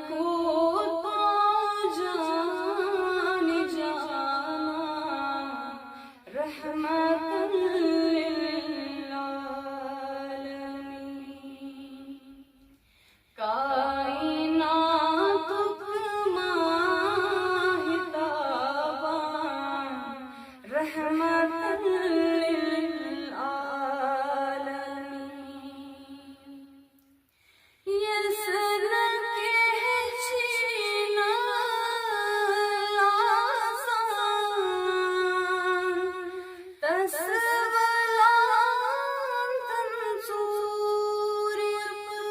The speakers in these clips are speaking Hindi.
को तो जान जाना रहमतुल लिल आलमीन। कायनात माहिताबा रहमतुल लिल आलमीन। यसर के छीना लासान तस्वलान तंसूर पर।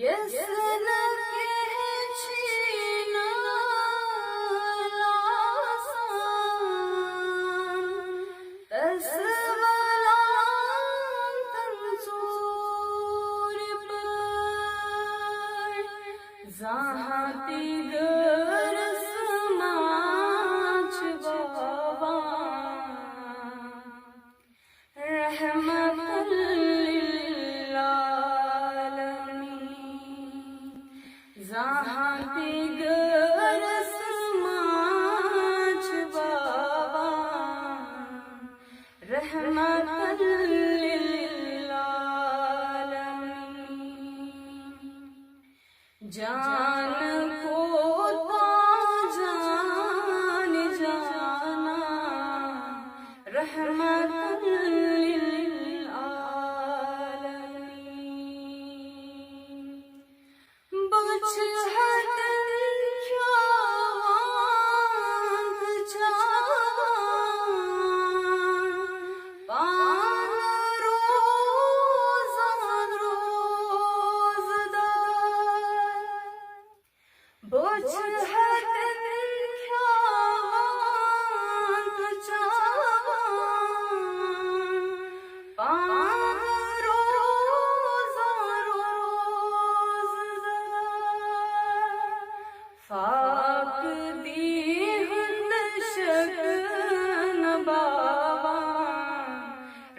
यसर के छीना लासान तस्वलान तंसूर पर। जहाँ तिगर समाज बाबा रहमतुल लिल आलमीन। जहाँ तिगर समाज बाबा रहमतुल लिल आलमीन। जान को तो जान जाना रहमतुल लिल आलमीन। बुझहत क्या वांग जान पान रोज़ान रोज़दार। बुझहत क्या वांग जान पान रोज़ान रोज़दार। फाक दी हुंद शकन बाबा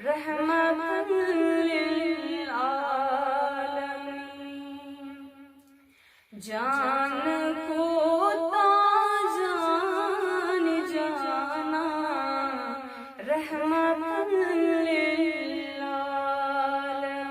रहमतुल लिल आलमीन। जान को तो जान जाना रहमतुल लिल आलमीन।